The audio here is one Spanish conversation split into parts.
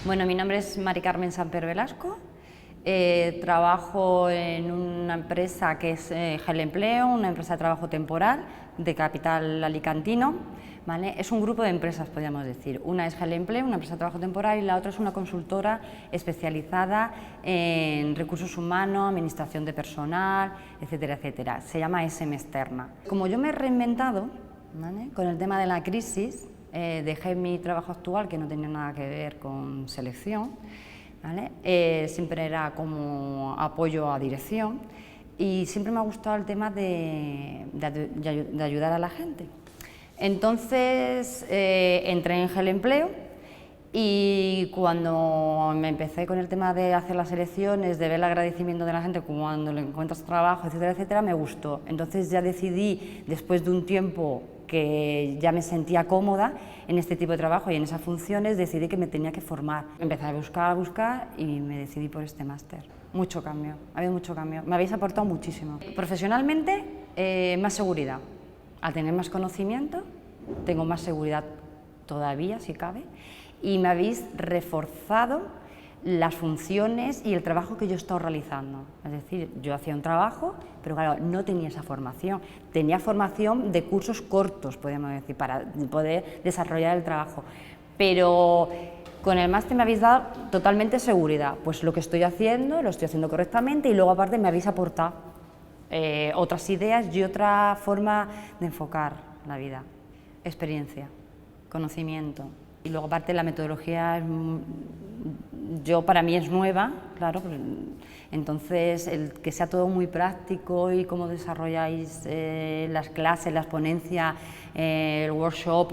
Bueno, mi nombre es Mari Carmen Samper Velasco, trabajo en una empresa que es Gelempleo, una empresa de trabajo temporal de capital alicantino, ¿vale? Es un grupo de empresas, podríamos decir. Una es Gelempleo, una empresa de trabajo temporal, y la otra es una consultora especializada en recursos humanos, administración de personal, etcétera, etcétera. Se llama SM Externa. Como yo me he reinventado, ¿vale?, con el tema de la crisis, dejé mi trabajo actual, que no tenía nada que ver con selección, ¿vale? Siempre era como apoyo a dirección, y siempre me ha gustado el tema de ayudar a la gente. Entonces entré en Gelempleo, y cuando me empecé con el tema de hacer las selecciones, de ver el agradecimiento de la gente cuando le encuentras trabajo, etcétera, etcétera, me gustó. Entonces ya decidí, después de un tiempo que ya me sentía cómoda en este tipo de trabajo y en esas funciones, decidí que me tenía que formar. Empecé a buscar y me decidí por este máster. Mucho cambio, ha habido mucho cambio, me habéis aportado muchísimo. Profesionalmente, más seguridad. Al tener más conocimiento, tengo más seguridad todavía, si cabe, y me habéis reforzado las funciones y el trabajo que yo he estado realizando. Es decir, yo hacía un trabajo, pero claro, no tenía esa formación. Tenía formación de cursos cortos, podríamos decir, para poder desarrollar el trabajo. Pero con el máster me habéis dado totalmente seguridad. Pues lo que estoy haciendo, lo estoy haciendo correctamente, y luego aparte me habéis aportado otras ideas y otra forma de enfocar la vida. Experiencia, conocimiento. Y luego aparte la metodología, para mí es nueva, claro, entonces el que sea todo muy práctico y cómo desarrolláis las clases, las ponencias, el workshop,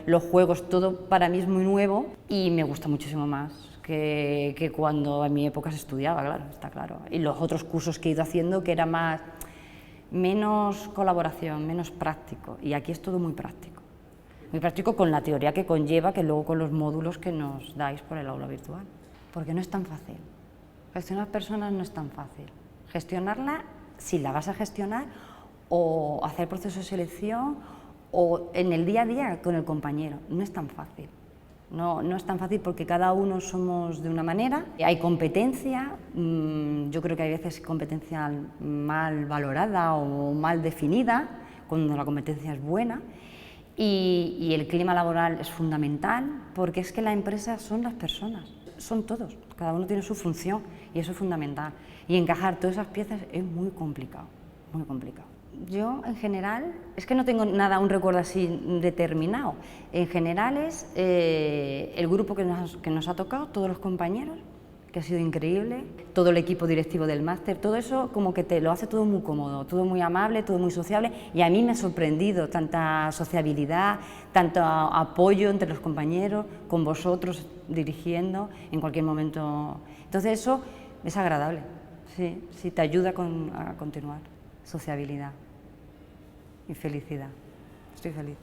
los juegos, todo para mí es muy nuevo y me gusta muchísimo más que cuando en mi época se estudiaba, claro, está claro. Y los otros cursos que he ido haciendo, que era menos colaboración, menos práctico, y aquí es todo muy práctico. Muy práctico con la teoría que conlleva, que luego con los módulos que nos dais por el aula virtual. Porque no es tan fácil. Gestionar personas no es tan fácil. Gestionarla, si la vas a gestionar, o hacer procesos de selección, o en el día a día con el compañero, no es tan fácil. No es tan fácil porque cada uno somos de una manera, hay competencia, yo creo que hay veces competencia mal valorada o mal definida, cuando la competencia es buena. Y el clima laboral es fundamental, porque es que la empresa son las personas, son todos, cada uno tiene su función y eso es fundamental. Y encajar todas esas piezas es muy complicado, muy complicado. Yo, en general, es que no tengo un recuerdo así determinado. En general es el grupo que nos ha tocado, todos los compañeros, que ha sido increíble, todo el equipo directivo del máster, todo eso como que te lo hace todo muy cómodo, todo muy amable, todo muy sociable, y a mí me ha sorprendido tanta sociabilidad, tanto apoyo entre los compañeros, con vosotros dirigiendo en cualquier momento. Entonces eso es agradable, sí, te ayuda a continuar. Sociabilidad y felicidad. Estoy feliz.